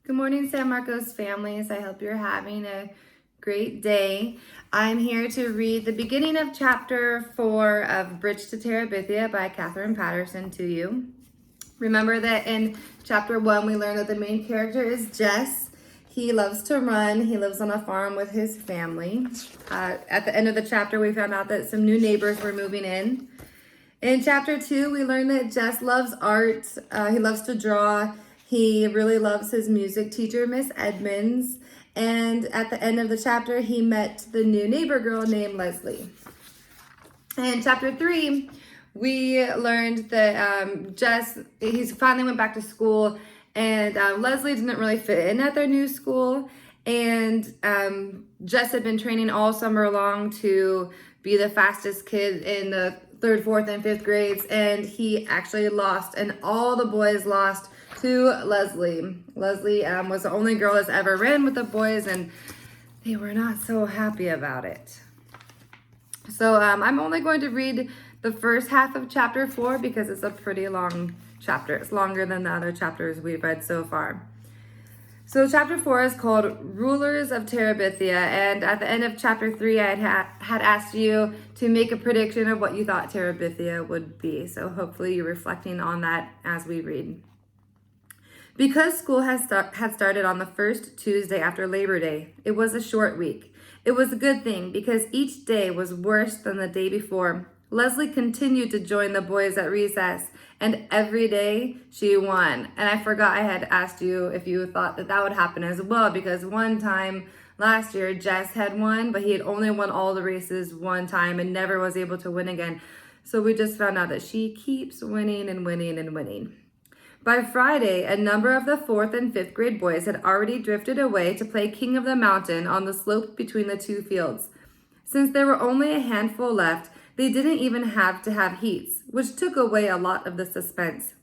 Good morning, San Marcos families. I hope you're having a great day. I'm here to read the beginning of chapter 4 of Bridge to Terabithia by Catherine Patterson to you. Remember that in chapter 1, we learned that the main character is Jess. He loves to run. He lives on a farm with his family. At the end of the chapter, we found out that some new neighbors were moving in. In chapter 2, we learned that Jess loves art. He loves to draw. He really loves his music teacher, Miss Edmonds. And at the end of the chapter, he met the new neighbor girl named Leslie. In chapter 3, we learned that he finally went back to school, and Leslie didn't really fit in at their new school. And Jess had been training all summer long to be the fastest kid in the 3rd, 4th, and 5th grades, and he actually lost, and all the boys lost to Leslie. Leslie was the only girl that's ever ran with the boys, and they were not so happy about it. So I'm only going to read the first half of chapter 4 because it's a pretty long chapter. It's longer than the other chapters we've read so far. So chapter 4 is called Rulers of Terabithia, and at the end of chapter 3, I had asked you to make a prediction of what you thought Terabithia would be. So hopefully you're reflecting on that as we read. Because school had started on the first Tuesday after Labor Day, it was a short week. It was a good thing because each day was worse than the day before. Leslie continued to join the boys at recess, and every day she won. And I forgot I had asked you if you thought that would happen as well, because one time last year Jess had won, but he had only won all the races one time and never was able to win again. So we just found out that she keeps winning and winning and winning. By Friday, a number of the 4th and 5th grade boys had already drifted away to play King of the Mountain on the slope between the two fields. Since there were only a handful left, they didn't even have to have heats, which took away a lot of the suspense.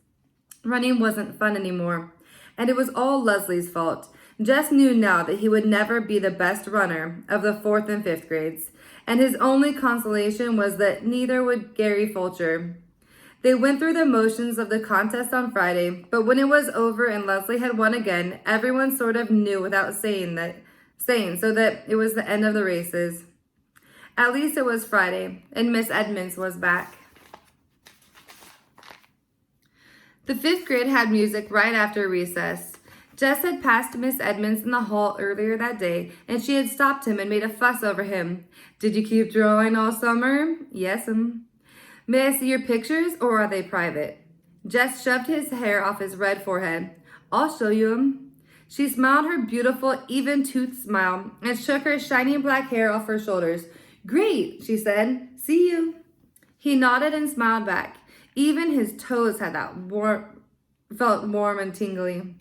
Running wasn't fun anymore, and it was all Leslie's fault. Jess knew now that he would never be the best runner of the 4th and 5th grades, and his only consolation was that neither would Gary Fulcher. They went through the motions of the contest on Friday, but when it was over and Leslie had won again, everyone sort of knew without saying so that it was the end of the races. At least it was Friday, and Miss Edmonds was back. The 5th grade had music right after recess. Jess had passed Miss Edmonds in the hall earlier that day, and she had stopped him and made a fuss over him. "Did you keep drawing all summer?" "Yes'm." "May I see your pictures, or are they private?" Jess shoved his hair off his red forehead. "I'll show you 'em." She smiled her beautiful, even-toothed smile and shook her shiny black hair off her shoulders. "Great," she said. "See you." He nodded and smiled back. Even his toes had felt warm and tingly.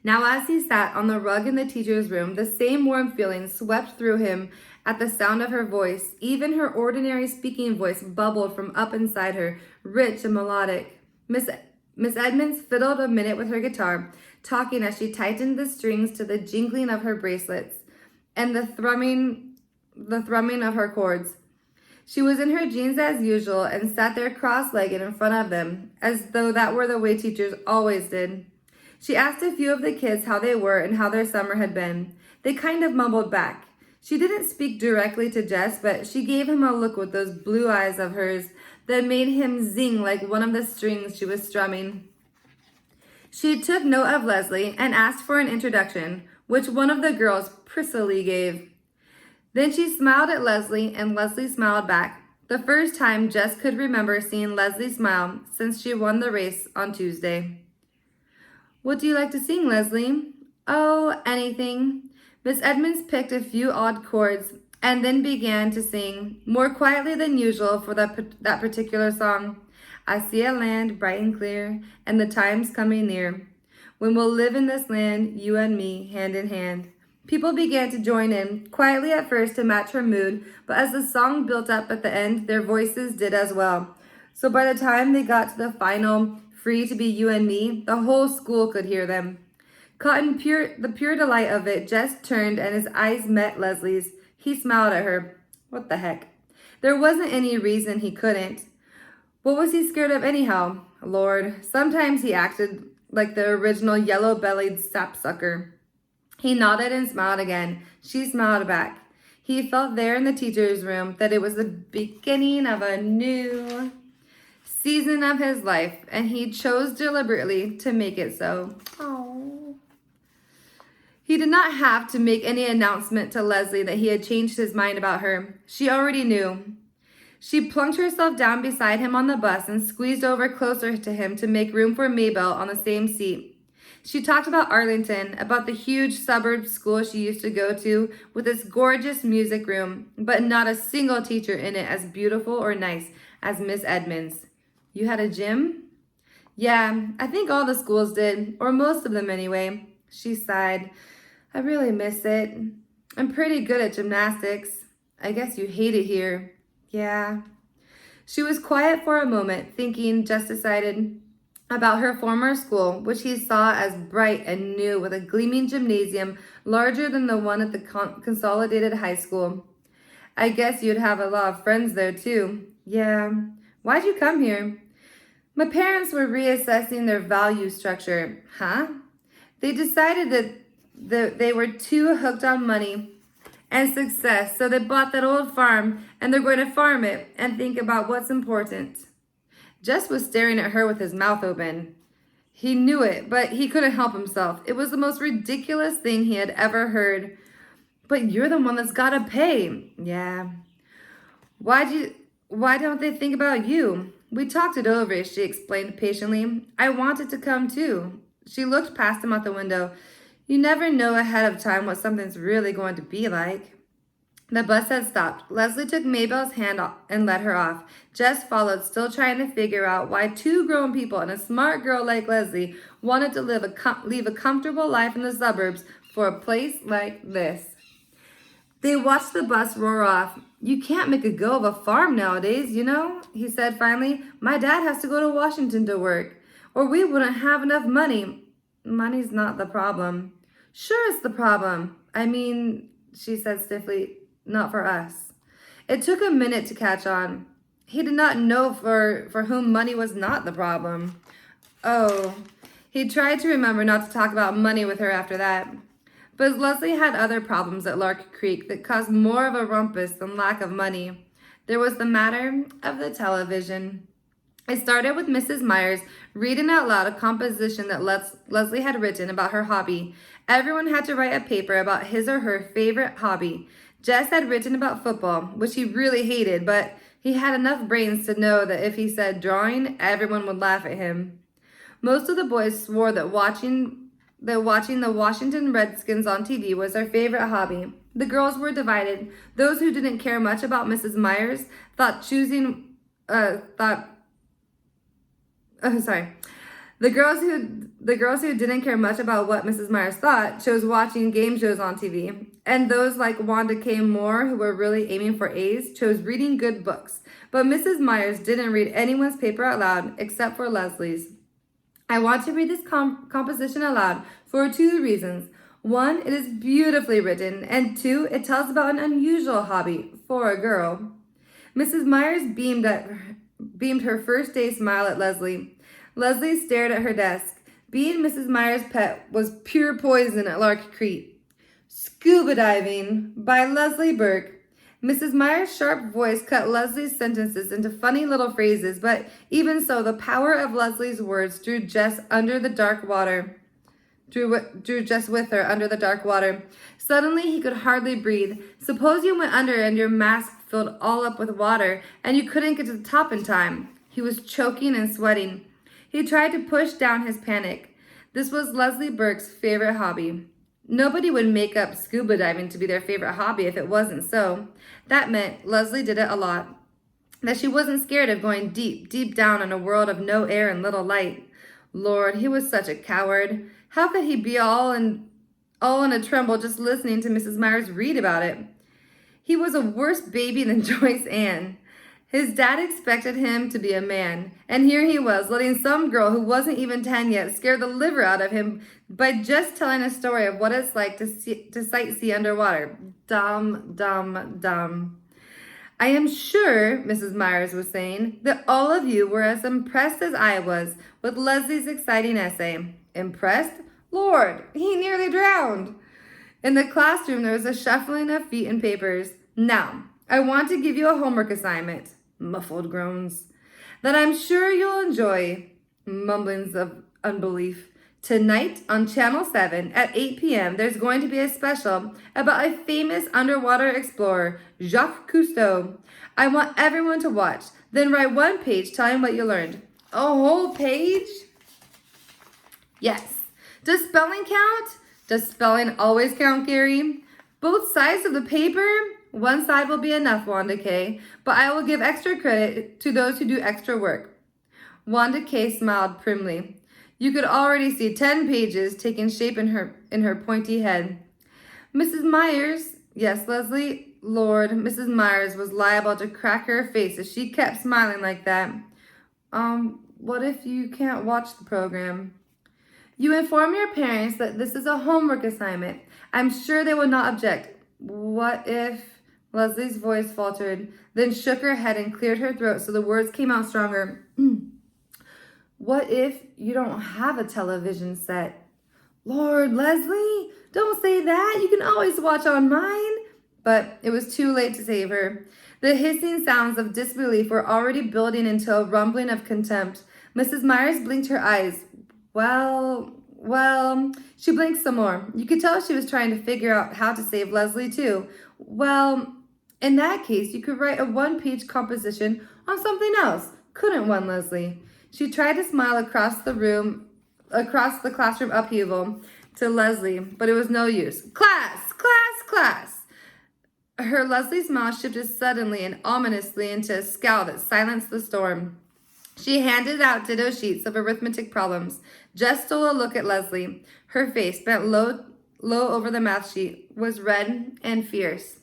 Now as he sat on the rug in the teacher's room, the same warm feeling swept through him at the sound of her voice. Even her ordinary speaking voice bubbled from up inside her, rich and melodic. Miss Edmonds fiddled a minute with her guitar, talking as she tightened the strings to the jingling of her bracelets and the thrumming of her chords. She was in her jeans as usual and sat there cross-legged in front of them, as though that were the way teachers always did. She asked a few of the kids how they were and how their summer had been. They kind of mumbled back. She didn't speak directly to Jess, but she gave him a look with those blue eyes of hers that made him zing like one of the strings she was strumming. She took note of Leslie and asked for an introduction, which one of the girls prissily gave. Then she smiled at Leslie, and Leslie smiled back. The first time Jess could remember seeing Leslie smile since she won the race on Tuesday. "What do you like to sing, Leslie?" "Oh, anything." Miss Edmonds picked a few odd chords and then began to sing, more quietly than usual for that particular song. "I see a land bright and clear, and the time's coming near, when we'll live in this land, you and me, hand in hand." People began to join in, quietly at first to match her mood, but as the song built up at the end, their voices did as well. So by the time they got to the final, "Free to be you and me," the whole school could hear them. Caught in the pure delight of it, Jess turned and his eyes met Leslie's. He smiled at her. What the heck? There wasn't any reason he couldn't. What was he scared of anyhow? Lord, sometimes he acted like the original yellow-bellied sapsucker. He nodded and smiled again. She smiled back. He felt there in the teacher's room that it was the beginning of a new season of his life, and he chose deliberately to make it so. Oh. He did not have to make any announcement to Leslie that he had changed his mind about her. She already knew. She plunked herself down beside him on the bus and squeezed over closer to him to make room for Maybelle on the same seat. She talked about Arlington, about the huge suburb school she used to go to with its gorgeous music room, but not a single teacher in it as beautiful or nice as Miss Edmonds. You had a gym? Yeah, I think all the schools did, or most of them anyway. She sighed. I really miss it. I'm pretty good at gymnastics. I guess you hate it here. Yeah. She was quiet for a moment, thinking, just decided, about her former school, which he saw as bright and new with a gleaming gymnasium larger than the one at the consolidated high school. I guess you'd have a lot of friends there too. Yeah. Why'd you come here? My parents were reassessing their value structure. Huh? They decided that they were too hooked on money and success, so they bought that old farm and they're going to farm it and think about what's important. Jess was staring at her with his mouth open. He knew it, but he couldn't help himself. It was the most ridiculous thing he had ever heard. But you're the one that's got to pay. Yeah. Why don't they think about you? We talked it over, she explained patiently. I wanted to come too. She looked past him out the window. You never know ahead of time what something's really going to be like. The bus had stopped. Leslie took Maybelle's hand and led her off. Jess followed, still trying to figure out why two grown people and a smart girl like Leslie wanted to leave a comfortable life in the suburbs for a place like this. They watched the bus roar off. You can't make a go of a farm nowadays, you know, he said finally. My dad has to go to Washington to work, or we wouldn't have enough money. Money's not the problem. Sure it's the problem. I mean, she said stiffly, not for us. It took a minute to catch on. He did not know for whom money was not the problem. Oh, he tried to remember not to talk about money with her after that. But Leslie had other problems at Lark Creek that caused more of a rumpus than lack of money. There was the matter of the television. It started with Mrs. Myers reading out loud a composition that Leslie had written about her hobby. Everyone had to write a paper about his or her favorite hobby. Jess had written about football, which he really hated, but he had enough brains to know that if he said drawing, everyone would laugh at him. Most of the boys swore that watching the Washington Redskins on TV was their favorite hobby. The girls were divided. Those who didn't care much about Mrs. Myers The girls who didn't care much about what Mrs. Myers thought chose watching game shows on TV. And those like Wanda K. Moore, who were really aiming for A's, chose reading good books. But Mrs. Myers didn't read anyone's paper out loud except for Leslie's. I want to read this composition aloud for two reasons. One, it is beautifully written, and two, it tells about an unusual hobby for a girl. Mrs. Myers beamed her first day smile at Leslie. Leslie stared at her desk. Being Mrs. Myers' pet was pure poison at Lark Creek. Scuba Diving by Leslie Burke. Mrs. Myers' sharp voice cut Leslie's sentences into funny little phrases, but even so, the power of Leslie's words drew Jess with her under the dark water. Suddenly, he could hardly breathe. Suppose you went under and your mask filled all up with water, and you couldn't get to the top in time. He was choking and sweating. He tried to push down his panic. This was Leslie Burke's favorite hobby. Nobody would make up scuba diving to be their favorite hobby if it wasn't so. That meant Leslie did it a lot. That she wasn't scared of going deep, deep down in a world of no air and little light. Lord, he was such a coward. How could he be all in a tremble just listening to Mrs. Myers read about it? He was a worse baby than Joyce Ann. His dad expected him to be a man, and here he was, letting some girl who wasn't even 10 yet scare the liver out of him by just telling a story of what it's like to sightsee underwater. Dumb, dumb, dumb. I am sure, Mrs. Myers was saying, that all of you were as impressed as I was with Leslie's exciting essay. Impressed? Lord, he nearly drowned. In the classroom, there was a shuffling of feet and papers. Now, I want to give you a homework assignment. Muffled groans. That I'm sure you'll enjoy. Mumblings of unbelief. Tonight on Channel 7 at 8 p.m., there's going to be a special about a famous underwater explorer, Jacques Cousteau. I want everyone to watch, then write one page telling what you learned. A whole page? Yes. Does spelling count? Does spelling always count, Gary? Both sides of the paper? One side will be enough, Wanda Kay, but I will give extra credit to those who do extra work. Wanda Kay smiled primly. You could already see 10 pages taking shape in her pointy head. Mrs. Myers, yes, Leslie, Lord, Mrs. Myers was liable to crack her face as she kept smiling like that. What if you can't watch the program? You inform your parents that this is a homework assignment. I'm sure they will not object. What if... Leslie's voice faltered, then shook her head and cleared her throat so the words came out stronger. What if you don't have a television set? Lord, Leslie, don't say that. You can always watch on mine. But it was too late to save her. The hissing sounds of disbelief were already building into a rumbling of contempt. Mrs. Myers blinked her eyes. Well, she blinked some more. You could tell she was trying to figure out how to save Leslie, too. Well, in that case, you could write a one-page composition on something else. Couldn't one, Leslie? She tried to smile across the classroom upheaval to Leslie, but it was no use. Class, class, class. Her Leslie smile shifted suddenly and ominously into a scowl that silenced the storm. She handed out ditto sheets of arithmetic problems. Jess stole a look at Leslie. Her face, bent low over the math sheet, was red and fierce.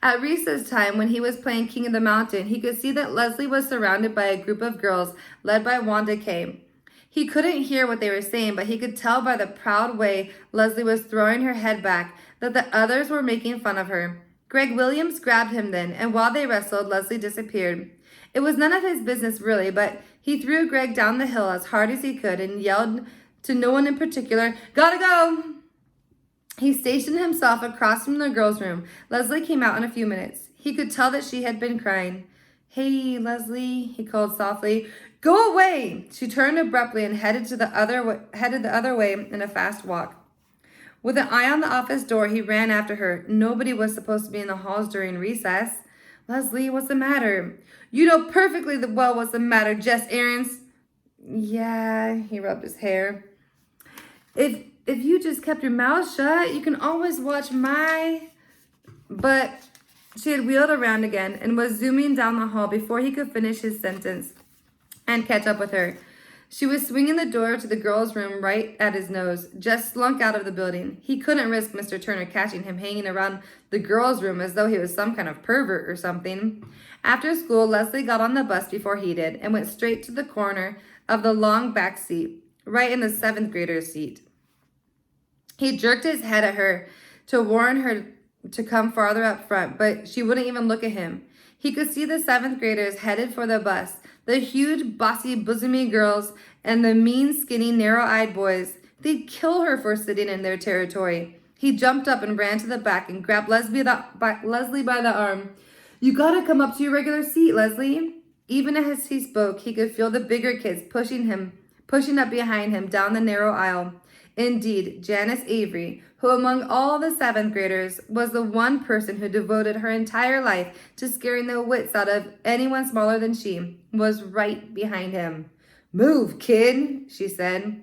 At recess time, when he was playing King of the Mountain, he could see that Leslie was surrounded by a group of girls led by Wanda Kay. He couldn't hear what they were saying, but he could tell by the proud way Leslie was throwing her head back that the others were making fun of her. Greg Williams grabbed him then, and while they wrestled, Leslie disappeared. It was none of his business really, but he threw Greg down the hill as hard as he could and yelled to no one in particular, "Gotta go!" He stationed himself across from the girls' room. Leslie came out in a few minutes. He could tell that she had been crying. "Hey, Leslie," he called softly. "Go away!" She turned abruptly and headed the other way in a fast walk. With an eye on the office door, he ran after her. Nobody was supposed to be in the halls during recess. "Leslie, what's the matter?" "You know perfectly well what's the matter, Jess Aarons." "Yeah," he rubbed his hair. If you just kept your mouth shut, you can always watch my... But she had wheeled around again and was zooming down the hall before he could finish his sentence and catch up with her. She was swinging the door to the girls' room right at his nose. Jess slunk out of the building. He couldn't risk Mr. Turner catching him hanging around the girls' room as though he was some kind of pervert or something. After school, Leslie got on the bus before he did and went straight to the corner of the long back seat, right in the 7th grader's seat. He jerked his head at her to warn her to come farther up front, but she wouldn't even look at him. He could see the 7th graders headed for the bus, the huge, bossy, bosomy girls and the mean, skinny, narrow-eyed boys. They'd kill her for sitting in their territory. He jumped up and ran to the back and grabbed Leslie by the arm. "You gotta come up to your regular seat, Leslie." Even as he spoke, he could feel the bigger kids pushing up behind him down the narrow aisle. Indeed, Janice Avery, who among all the 7th graders was the one person who devoted her entire life to scaring the wits out of anyone smaller than she, was right behind him. "Move, kid," she said.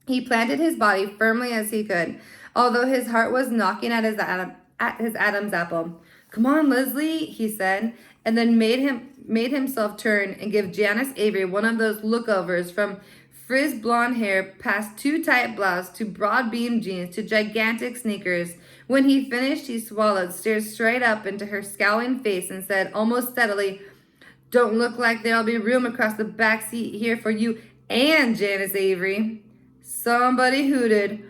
He planted his body firmly as he could, although his heart was knocking at his Adam's apple. "Come on, Leslie," he said, and then made himself turn and give Janice Avery one of those lookovers from frizzed blonde hair past too tight blouse to broad beam jeans to gigantic sneakers. When he finished, he swallowed, stared straight up into her scowling face, and said almost steadily, "Don't look like there'll be room across the back seat here for you and Janice Avery." Somebody hooted.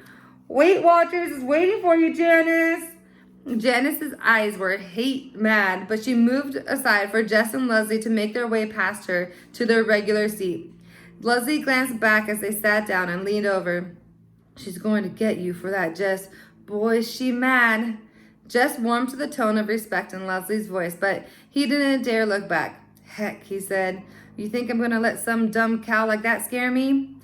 "Weight Watchers is waiting for you, Janice." Janice's eyes were hate mad, but she moved aside for Jess and Leslie to make their way past her to their regular seat. Leslie glanced back as they sat down and leaned over. She's going to get you for that, Jess. Boy, is she mad. Jess warmed to the tone of respect in Leslie's voice, but he didn't dare look back. Heck, he said. You think I'm going to let some dumb cow like that scare me?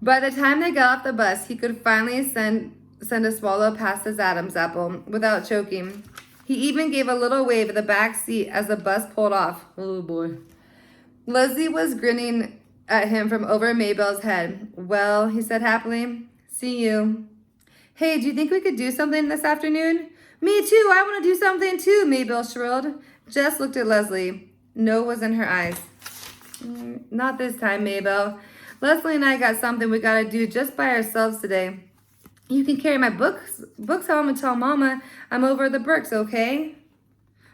By the time they got off the bus, he could finally send a swallow past his Adam's apple without choking. He even gave a little wave at the back seat as the bus pulled off. Oh boy. Leslie was grinning at him from over Mabel's head. Well, he said happily, see you. Hey, do you think we could do something this afternoon? Me too, I want to do something too, Mabel shrilled. Jess looked at Leslie. No was in her eyes. Not this time, Mabel. Leslie and I got something we got to do just by ourselves today. You can carry my books home and tell Mama I'm over at the Brooks, okay?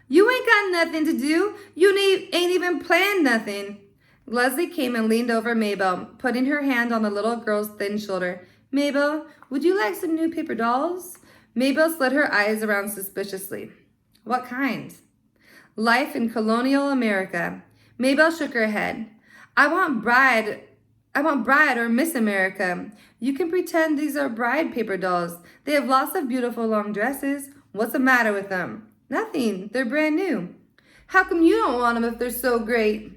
You ain't got nothing to do. You ain't even planned nothing. Leslie came and leaned over Mabel, putting her hand on the little girl's thin shoulder. Mabel, would you like some new paper dolls? Mabel slid her eyes around suspiciously. What kind? Life in colonial America. Mabel shook her head. I want bride or Miss America. You can pretend these are bride paper dolls. They have lots of beautiful long dresses. What's the matter with them? Nothing. They're brand new. How come you don't want them if they're so great?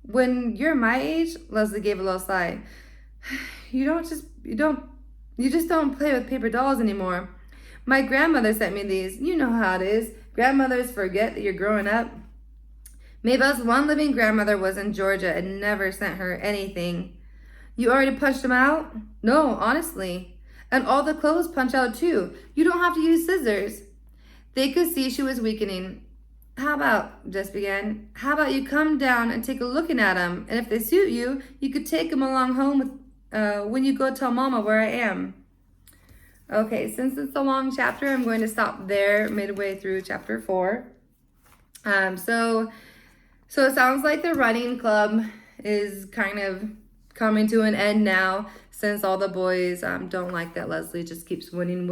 When you're my age, Leslie gave a little sigh. You just don't play with paper dolls anymore. My grandmother sent me these. You know how it is. Grandmothers forget that you're growing up. Mabel's one living grandmother was in Georgia and never sent her anything. You already punched them out? No, honestly. And all the clothes punch out too. You don't have to use scissors. They could see she was weakening. How about, Jess began, how about you come down and take a looking at them? And if they suit you, you could take them along home with, when you go tell Mama where I am. Okay, since it's a long chapter, I'm going to stop there midway through chapter 4. So it sounds like the running club is kind of coming to an end now, since all the boys don't like that Leslie just keeps winning.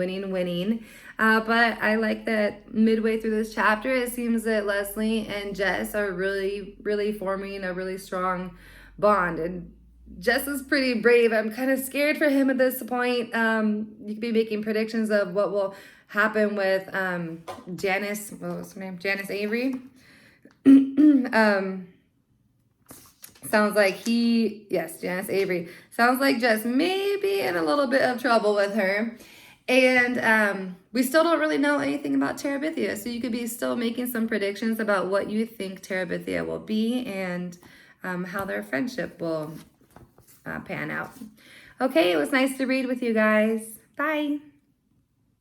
But I like that midway through this chapter, it seems that Leslie and Jess are really, really forming a really strong bond. And Jess is pretty brave. I'm kind of scared for him at this point. You could be making predictions of what will happen with Janice. What was her name? Janice Avery. Sounds like Janice Avery. Sounds like Jess may be in a little bit of trouble with her. And we still don't really know anything about Terabithia. So you could be still making some predictions about what you think Terabithia will be and how their friendship will pan out. Okay, it was nice to read with you guys. Bye.